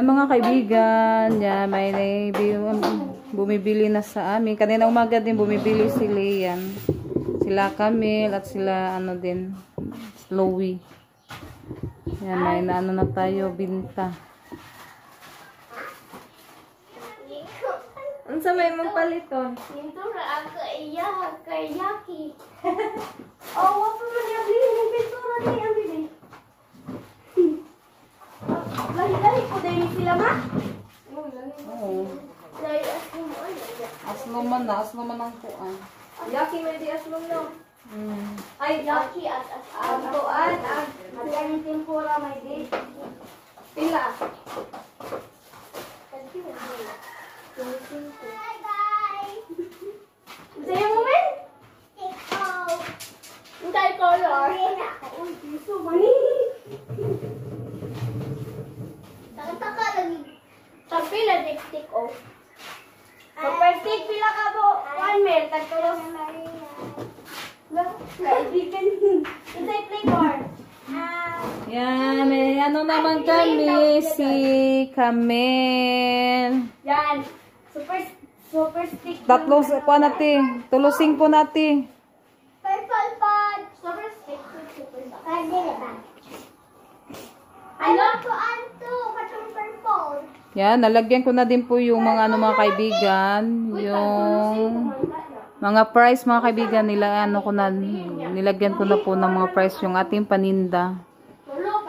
Yan mga kaibigan, yan, may bumibili na sa amin. Kanina umaga din bumibili si Leyan. Sila Camille at sila ano din, Chloe. Yan, may naano na tayo, binta. Ang sa may mong paliton. Ito ra ang kayaki. Oh, wapo mo niya bili ng pintura ni ang bili. Lahi-lahi ko dahil sila ma. Oo. Dahil asluman. Asluman ang kuan. Yaki may di aslong no. Ay, yaki at Ang tuan, ang yung tempura may di. Pila. Hi guys! Sa'yo mo men? Hindi color. Uy, piso mani. Taka lagi. Tapila diktik oh. So, first take pila ka po. 1 mil, tagtulos. Kaibigan. Isa'y flavor. Yan, may ano naman kami, si Camille. Yan. Super stick. Tatlo po natin. Tulusing po natin. Purple pod. Super stick. Ano to anto? Katong purple. Yan, nalagyan ko na din po yung mga ano mga kaibigan. Yung mga price mga kaibigan nila, ano ko na, nilagyan ko na po ng mga price yung ating paninda.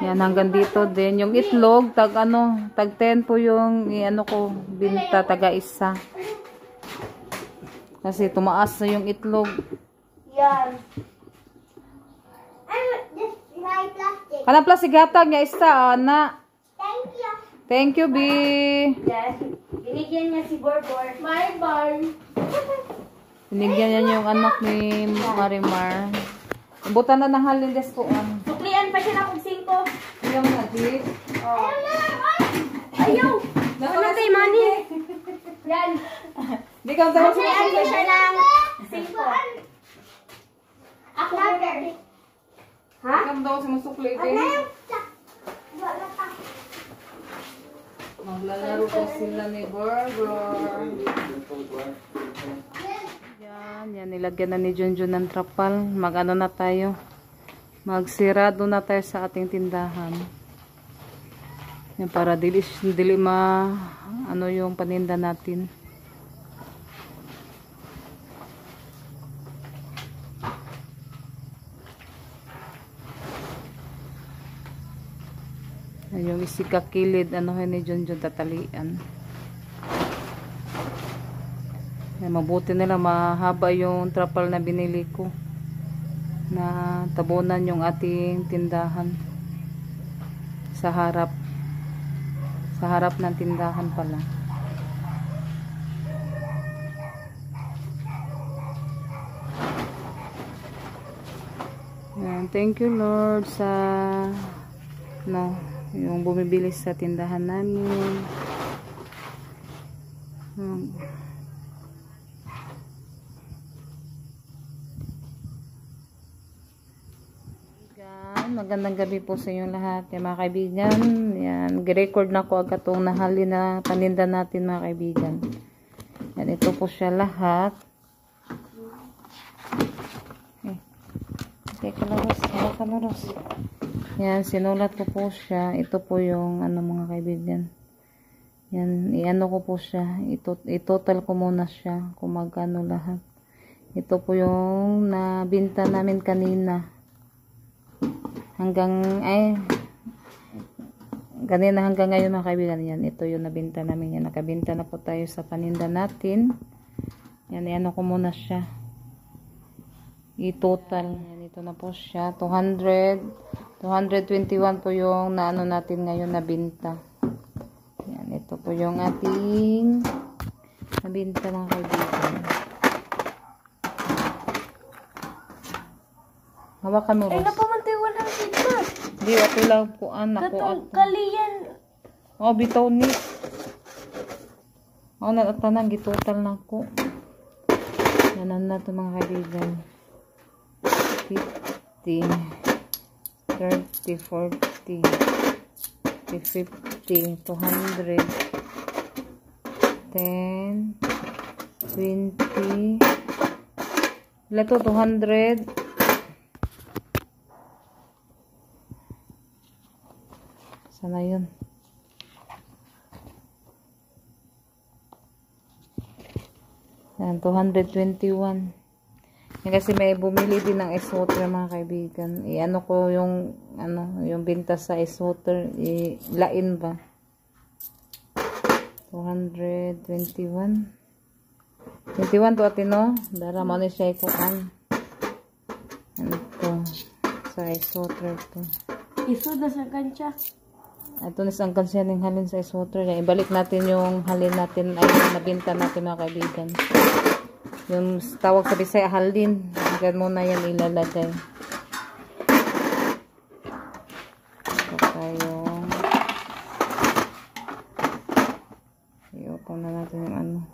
Yan, hanggang dito din. Yung itlog, tag 10 po yung ano ko, binta, taga isa. Kasi tumaas na yung itlog. Yan. Just my plastic. Kanang plastic hatag niya isa, na. Thank you. Thank you, B. Yan. Binigyan niya si Borbor. My barn. Binigyan niya yung anak ni Marimar. Butan na ng halindes po. Suklian pa siya na kung 5. Yung nagit. Oh. Ayaw! Ano tayo, money? Yan. Di ka daw Suklian pa siya ng 5. Ako order. Ha? Di ka daw sumusukli. Wala pa. Maglalaro po sila ni Burger. Yan, nilagyan na ni Junjun ng trapal. Mag-ano na tayo. Magsirado na tayo sa ating tindahan. Yan, para dili ano yung paninda natin. Yan, yung isikakilid, ano ni Junjun tatalian. Yan, mabuti nila mahaba yung trapal na binili ko na tabunan yung ating tindahan sa harap ng tindahan pala. Yan, thank you Lord sa yung bumibili sa tindahan namin. Magandang gabi po sa inyong lahat, mga kaibigan. Yan, nag-record na ko agad itong nahali na paninda natin, mga kaibigan. Yan, ito po siya lahat. Kalaros. Yan, sinulat ko po siya. Ito po yung mga kaibigan. Yan, i-ano ko po siya. I-total ko muna siya kung magkano lahat. Ito po yung nabinta namin kanina. Kanina hanggang ngayon, mga kaibigan. Yan, ito yung nabinta namin. Yan, nakabinta na po tayo sa paninda natin. Yan, i-ano ko muna siya. I-total. Yan, ito na po siya. 221 po yung naano natin ngayon nabinta. Yan, ito po yung ating nabinta, mga kaibigan. Hawakan mo, Ros. Ay, napamantay 100 ba? Di, ito lang po, anak ko. Katong kaliyan. Oh, bitaw ni. Oh, natatanang, gitotal na ko. Yanan na ito, mga kaibigan. 50, 30, 40, 50, 20, 200, 10, 20, ilan to, 200, sana yun, yan, 221. Yan kasi may bumili din ng ice water mga kaibigan. I-ano ko yung yung binta sa ice water, ilain ba? 221. 21 to atino. Dara mo ni siya ikuan. Ano to? Sa ice water to. Isod na sa kancha. Ito na isang kansya ng halin sa ice water. Yan. Ibalik natin yung halin natin ay nabinta natin mga kaibigan. Yung tawag sa Bisaya halin. Hanggang muna yan ilalagay. Ito tayo. I-open na natin yung ano.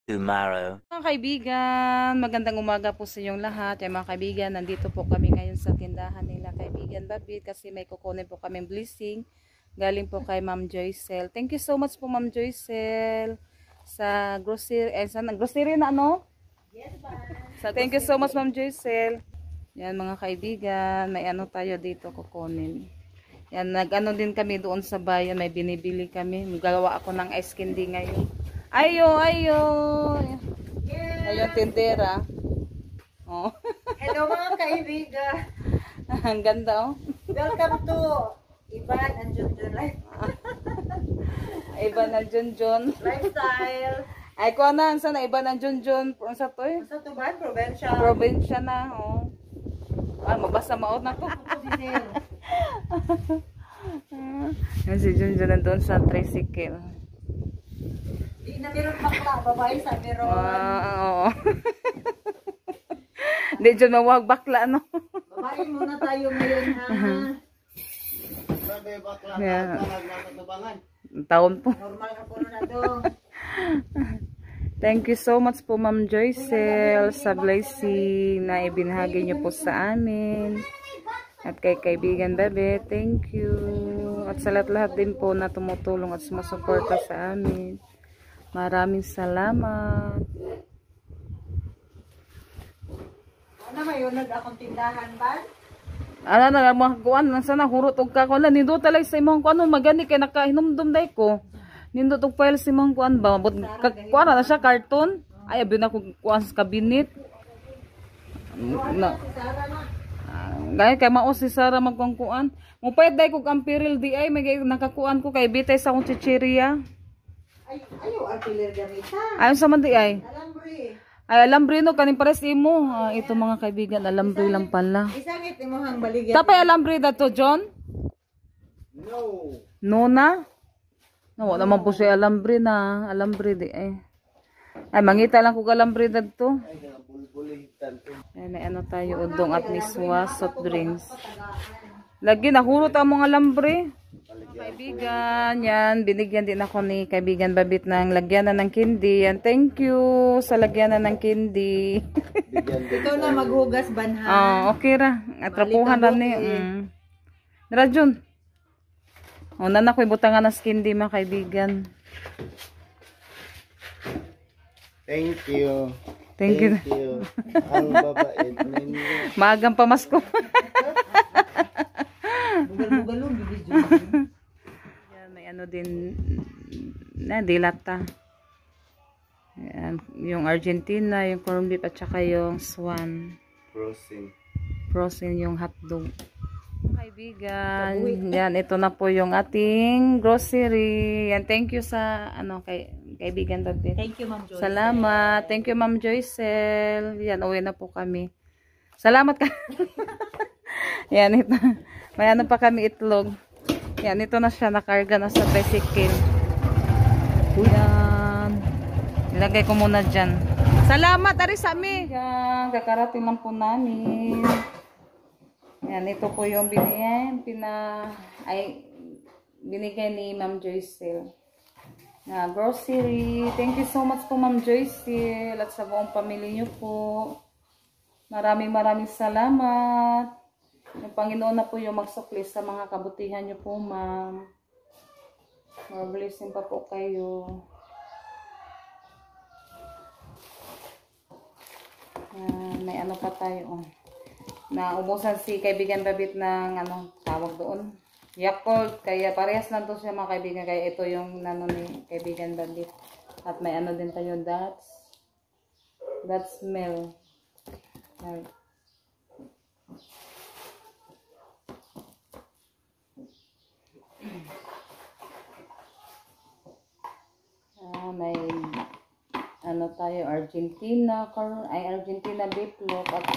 Tomorrow. Mga kaibigan, magandang umaga po sa inyong lahat. Yung mga kaibigan, nandito po kami ngayon sa tindahan nila kaibigan Babit kasi may kukunin po kaming blessing. Galing po kay Ma'am Joycel. Thank you so much po Ma'am Joycel sa grocery, grocery na ano? Yes, ma'am. Thank you so much Ma'am Joycel. Yan mga kaibigan, may ano tayo dito kukunin. Yan, nag-ano din kami doon sa bayan, may binibili kami. Gagawa ako ng ice candy ngayon. Ayo. Ayun, tindera. Oh. Hello mga kaibigan. Ang ganda oh. Welcome to Ivan and Junjun Life. Iba ng Junjun. Lifestyle. Ay, kuha na. Sana iba ng Junjun. Sa to eh. Sa Tuban, probinsya. Probinsya na. Oh. Ay, mabasa maot na to. Yan si Junjun nandun sa tricycle. Di na meron bakla. Babae sa meron. Oo. Hindi dyan mawag bakla, no? Babae muna tayo ngayon ha. Yeah. Taon po. Normal na po na doon. Thank you so much po Ma'am Joycel sa blessing na ibinahagi niyo po sa amin. At kay kaibigan Bebe, thank you. At sa lahat-lahat din po na tumutulong at sumusuporta sa amin. Maraming salamat. Ano mayunod akong tindahan ba? Ano na mga kuan lang sana hurot og kakuan nindo talay sa imong kuan magani kay nakahinumdum dai ko. Nindo tog file sa imong kuan ba mabot kuan na siya karton. Ay abi na ko kuan sa cabinet. Na. Gaya kay mao si Sara magkuan. Mo payat dai kog ampiril di ay may nakakuan ko kay bitay sa akong chichirya. Ay, ayo artiller gamita. Ayon sa man di ay. Alambre. Ay alambre no kanin pares imo. Ito mga kaibigan alambre lang pala. Isangit mo hang baligyan. Tapay alambre dato John? No. No na? No, wala naman po siya alambre na. Alambre di eh. Ay, mangita lang kung alambre dato. Ay, may ano tayo, udong at miswa, soft drinks. Lagi, nahurot ang mga alambre. Kaibigan, yan, binigyan din ako ni kaibigan Babit ng lagyanan ng candy. Yan, thank you sa lagyanan ng candy. Ikaw na maghugas banha. Okay ra. Atrapuhan ra ni. Rajun. Nana ko ibutangan ng candy mga kaibigan. Thank you. Thank you. Ang babait ninyo. Maagang pamasko. Bugal-bugalong bibidyo. Yan, may ano din na dilata. Yan, yung Argentina, yung corned beef at saka yung swan. Frozen yung hotdog. Kaibigan, yan, ito na po yung ating grocery. Yan, thank you sa ano kaibigan Babit. Thank you, Ma'am Joyce. Salamat. Thank you, Ma'am Joycel. Yan, uwi na po kami. Salamat ka. Yan, ito. May ano pa kami itlog. Yan, ito na siya. Nakarga na sa tricycle. Yan. Ilagay ko muna dyan. Salamat, Arisami. Yan, kakarating lang po namin. Yan, ito po yung binigay ni Ma'am Joycel. Na grocery. Thank you so much po Ma'am Joycel at sa buong pamilya niyo po. Maraming salamat. Yung Panginoon na po yung magsukli sa mga kabutihan niyo po, ma'am. More blessing pa po kayo. May ano pa tayo, oh. Naubusan si kaibigan Babit ng ano, tawag doon. Yakult. Kaya parehas lang to siya mga kaibigan. Kaya ito yung nano ni kaibigan Babit. At may ano din tayo, that's milk. May ano tayo, Argentina beef loaf at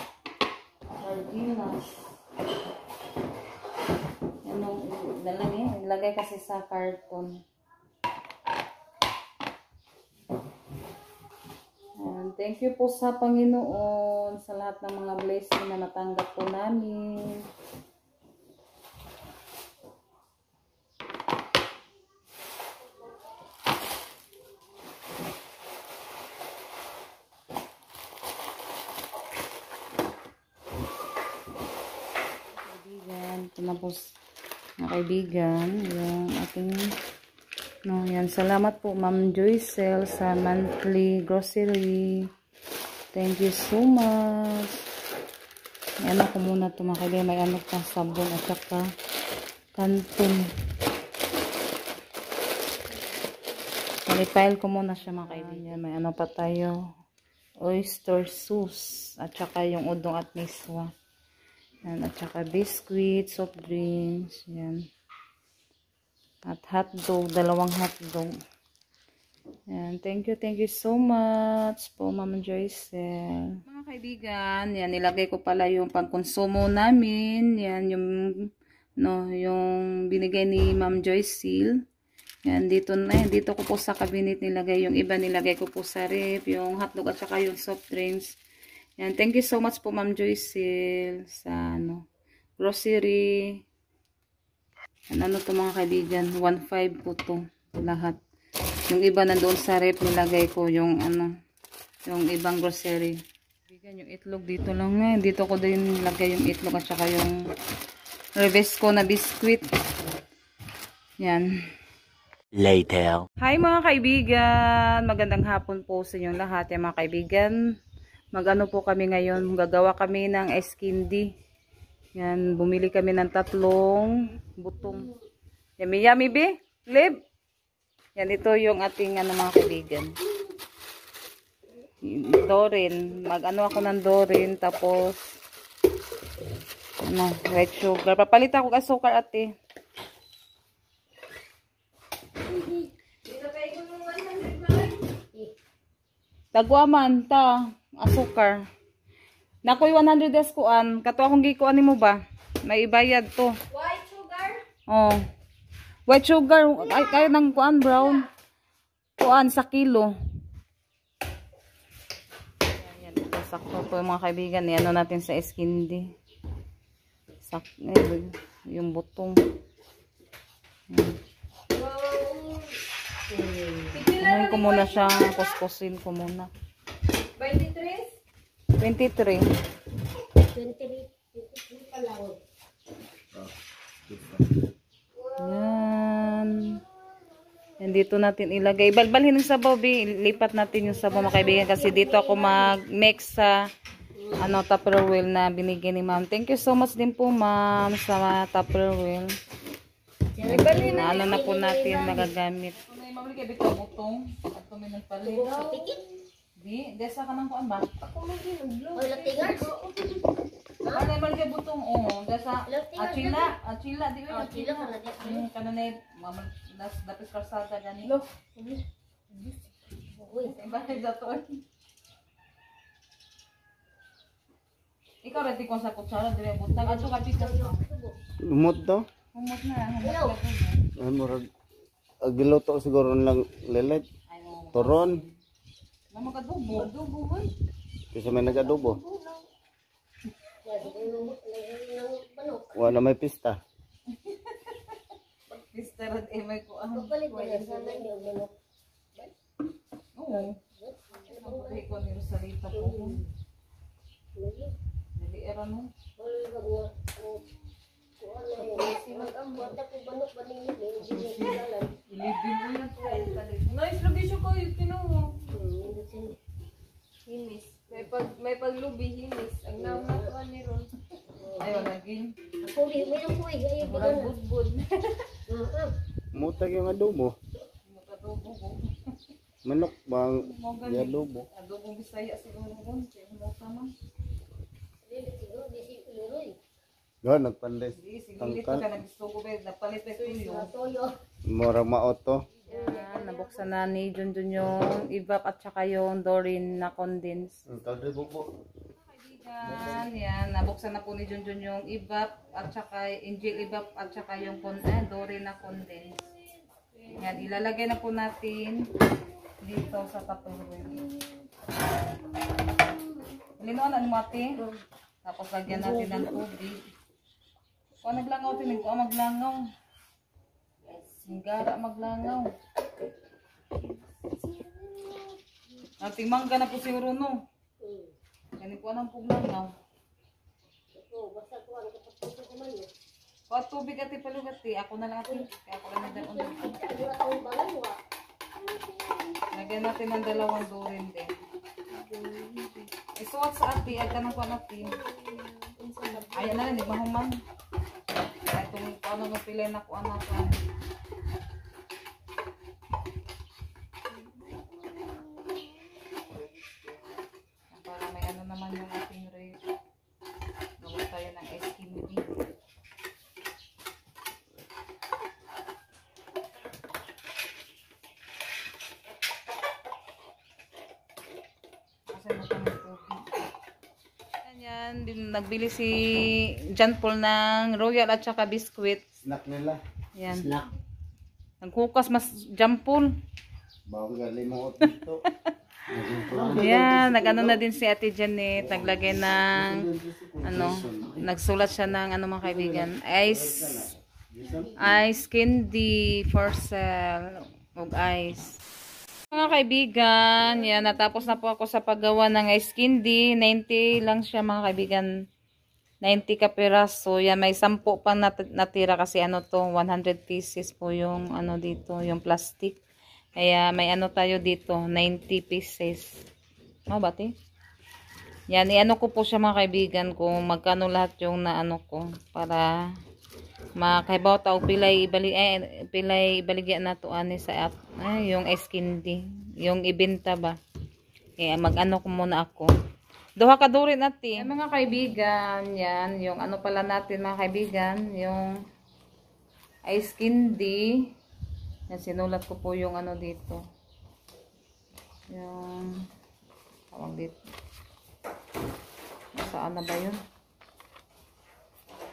sardinas. Anong nilagay kasi sa karton. And thank you po sa Panginoon sa lahat ng mga blessing na natanggap po namin. Tapos mga kaibigan, yung ating yan, salamat po Ma'am Joycel sa monthly grocery. Thank you so much. May ano ko muna ito mga kaibigan, may ano pa, sabon at saka kanton. Palipile ko muna siya mga kaibigan. May ano pa tayo, oyster sauce at saka yung udong at miswa. Yan, at saka biscuit, soft drinks, yan. At hotdog, 2 hotdog. Yan, thank you so much po, Ma'am Joycel. Mga kaibigan, yan, nilagay ko pala yung pangkonsumo namin. Yan, yung binigay ni Ma'am Joycel. Yan, dito ko po sa cabinet nilagay. Yung iba nilagay ko po sa ref, yung hotdog at saka yung soft drinks. Yan, thank you so much po Ma'am Joycel sa grocery. Yan, ano to mga kaibigan, 1.5 po to lahat. Yung iba nandoon sa rep nilagay ko yung yung ibang grocery. Kaibigan, yung itlog dito lang dito ko din nilagay yung itlog at saka yung Revesco na biscuit. Yan. Later. Hi mga kaibigan, magandang hapon po sa inyong lahat. Yan mga kaibigan, magano po kami ngayon, gagawa kami ng eskindi. Yan, bumili kami ng 3 butong. Yummy yummy be, Lib. Yan, ito yung ating mga kaibigan. Dorin, mag-ano ako ng Dorin, tapos white sugar. Papalit ako ng asukar ate. Dagwaman ta asukar. Nakoy 100 des kuan. Kato akong gikuan nimo ba? May ibayad to. White sugar? Oh. White sugar ay kaya nang kuan brown. Kuan sa kilo. Yan, ito sakto po mga kaibigan. Ano natin sa eskindi. Yung butong. Ano ko muna siya, kuskusin ko muna. 23? 23. 23 pa lang. Yan. Yan dito natin ilagay. Balbalhin yung sabaw, lipat natin yung sabaw mga kaibigan kasi dito ako mag-mix sa Tupperware na binigyan ni ma'am. Thank you so much din po ma'am sa Tupperware. Na po natin magagamit. Mamali kay bitaw butong at kami nagpalit. Di, desa ka nang kuan ba? Ako may ginuglo. O, latingar? Ano man kay butong desa achila di ba? Achila ka na di. Kananay dapat karsada gani. Uy. Bakit dato? Ikaw ready ko sa kutsara dire butang ato ka pikas. Lumot to? Humot na. Ay, murag. Giluto siguro lang lelet. Turon. Mama ka dubo. Dubo boy. Kasi may nagadubo. Wala may pista. Mr. Rod may ko ang. Papalit na lang sana yung manok. Oo. Napatay ko ni Rosalita po. Jadi era no. Wala ka buwan. Matag yung adobo. Adobo ko. Manok bang Mo di adobo? Adobo Bisaya siguro ron. Kaya mo tama. Doon nagpandes. Sige, sige ka nagisto ko ba napalit na tuyo. Toyo. Mura maoto. Yan, nabuksan na ni Junjun yung evap at saka yung Dorin na condense. Ang kalde bubo. Kaibigan, yan, nabuksan na po ni Junjun yung evap at saka Angel evap at saka yung Dorin na condense. Yan, ilalagay na po natin dito sa Tupperware. Linuan na mati. Tapos lagyan natin ng tubig. Kung naglangaw, tinig ko maglangaw. Sigara maglangaw. Ating mangga na po siguro no. Ganun po anong puglangaw. Kuha tubig ati palugati. Ako na lang ati. Kaya ako lang nagdaon dito. Lagyan natin ng 2 Dorin din. Isuwat sa ati. Ay kanang kuha natin. Ayan na lang. Di mahuman. Kaya itong paano mapilay na kuha natin. Para may ano naman yung ating rate. Gawa tayo ng ice candy. Kasi mo kami tubig. Yan, nagbili si John Paul ng royal at saka biscuit. Snack nila. Yan. Naghukas mas John Paul. Bawang galing mo dito. Yan, nag-ano na din si Ate Janet, naglagay ng ano, nagsulat siya ng ano mga kaibigan, ice candy for sale og ice. Mga kaibigan, yan, natapos na po ako sa paggawa ng ice candy. 90 lang siya mga kaibigan, 90 ka piraso. Yan, may 10 pang natira kasi ano to, 100 pieces po yung ano dito, yung plastic. Kaya may ano tayo dito, 90 pieces. Bati? Yan, i-ano ko po siya mga kaibigan kung magkano lahat yung naano ko para makaibaw tao pilay ibaligyan na to ani sa app. Yung ice candy, yung ibenta ba. Kaya mag-ano ko muna ako. Duha ka Dorin natin. Yan, mga kaibigan, yan, yung ano pala natin mga kaibigan, yung ice candy. Yan, sinulat ko po yung ano dito. Yung tawag dito. Saan na ba yun?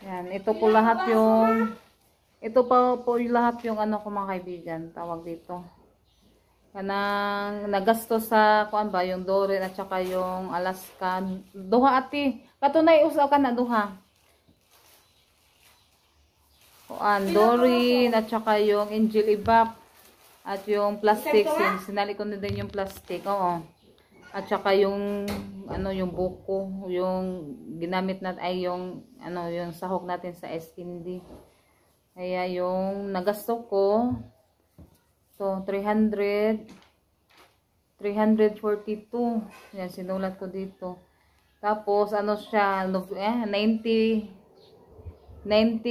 Yan, ito po lahat yung ito pa po yung lahat yung ano ko mga kaibigan. Tawag dito. Kanang nagasto sa kuan ba yung Dorin at saka yung Alaska. Duha ati. Katunay usaw ka na duha. Kuan Dorin at saka yung Angel Evap at yung plastic, sinali ko na din yung plastic. Oo. At saka yung ano yung buko, yung ginamit natin ay yung ano yung sahog natin sa ice candy. Kaya yung nagasto ko to 342. Yan sinulat ko dito. Tapos ano siya 90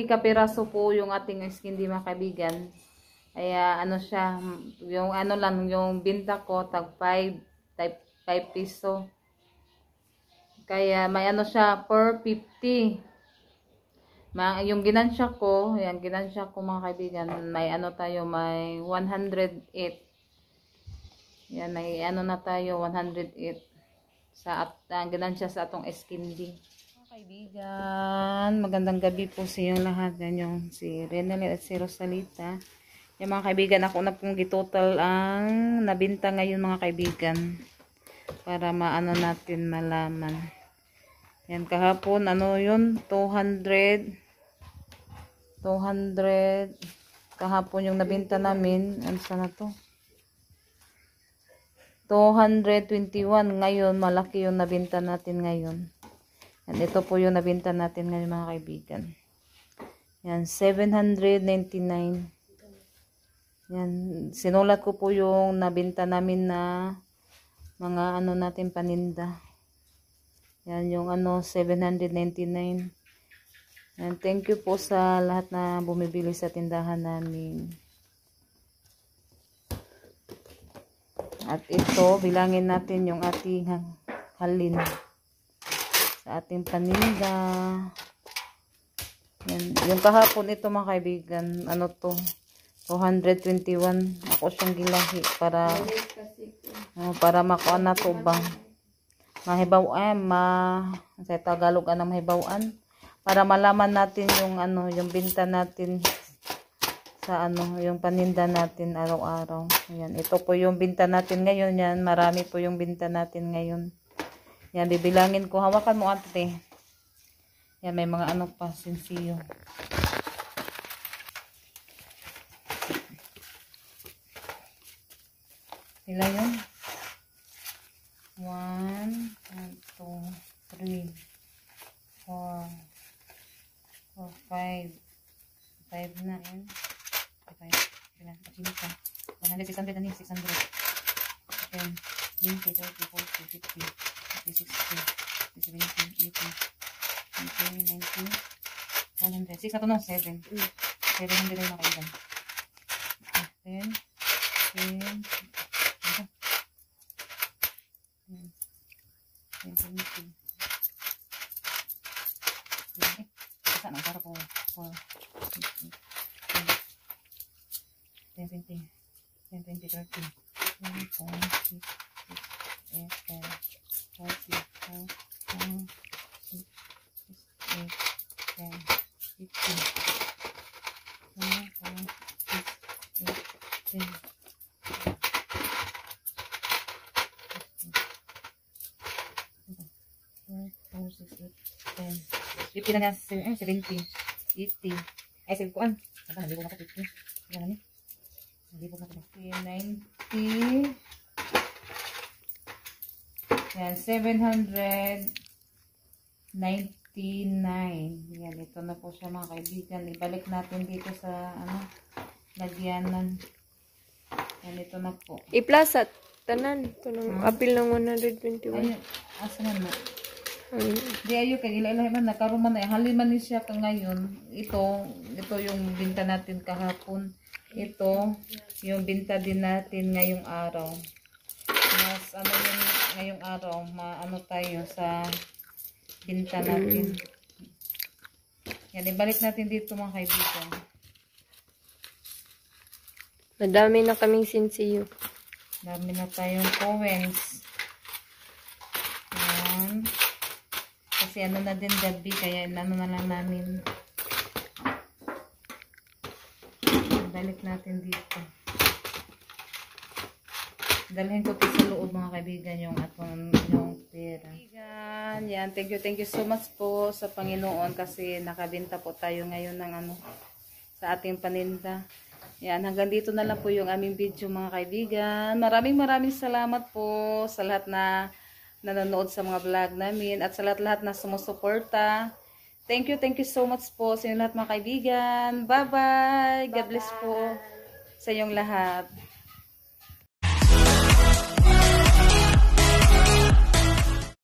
ka piraso po yung ating ice candy mga kaibigan. Kaya ano siya, yung ano lang, yung binta ko, tag 5 piso. Kaya may ano siya, per 50. Yung ginansya ko, yan, ginansya ko mga kaibigan, may ano tayo, may 108. Yan, may ano na tayo, 108. Sa ginansya sa atong ice candy. Kaibigan, magandang gabi po sa inyong lahat. Yan yung si Renelle at si Rosalita. Yung mga kaibigan, ako na pong gitotal ang nabinta ngayon mga kaibigan. Para maano natin malaman. Yan kahapon, ano yun? 200. Kahapon yung nabinta namin. Ano sana to? 221. Ngayon, malaki yung nabinta natin ngayon. Yan, ito po yung nabinta natin ngayon mga kaibigan. Yan, 799. Yan, sinulat ko po yung nabinta namin na mga ano natin paninda. Yan, yung ano, 799. Yan, thank you po sa lahat na bumibili sa tindahan namin. At ito, bilangin natin yung ating halin sa ating paninda. Yan. Yung kahapon ito mga kaibigan, ano to, 221. Ako siyang gilahi para makuha na to ba. Mahibawan, sa Tagalog ang mahibawan. Para malaman natin yung ano, yung binta natin sa ano, yung paninda natin araw-araw. Ayan, ito po yung binta natin ngayon. Yan, marami po yung binta natin ngayon. Yan, bibilangin ko. Hawakan mo ate. Yan, may mga ano pa, sinsiyo. Ilan yun? 1, 2, 3, 4, 5. 5 na yan. 5. Ilan? 100, 600 na 600. 10, 20, 30, 40, 50, 60, 70, 80, 90, 100. 6 na to no? 7. 700 na kailan. 10, 10, 20. Saan ang para ko 4, 10, 20, 10, 20, 30, 1, 4, 6, 8, 10, 40, 4, 6, 8, 10, 15, 1, 4, 6, 8, 10. Pipi na nga, 70, 80. Ay, sabi ko, hindi ko na ko 50. Hindi ko na ko 90. Yan, 799. Yan, ito na po siya mga kaibigan. Ibalik natin dito sa, lagyanan. Yan, ito na po. I-plus at tanan. Ito ng apil ng 121. Ayun, asa na. Di ayo kay ila-ilahi man nakaroon man na halin man ni siya ka ngayon. Ito yung binta natin kahapon. Ito yung binta din natin ngayong araw. Mas yung ngayong araw, maano tayo sa binta natin. Yan, ibalik natin dito mga kaibigan. Madami na kaming sinsiyo. Dami na tayong coins. Yan. Kasi ano na din gabi, kaya ano na lang namin. Balik natin dito. Dalhin ko ito sa loob mga kaibigan yung pera. Yan, thank you so much po sa Panginoon kasi nakabenta po tayo ngayon ng sa ating paninda. Yan, hanggang dito na lang po yung aming video mga kaibigan. Maraming salamat po sa lahat na nanonood sa mga vlog namin at sa lahat na sumusuporta. Thank you so much po sa inyo lahat mga kaibigan. Bye-bye. God bless po sa inyong lahat.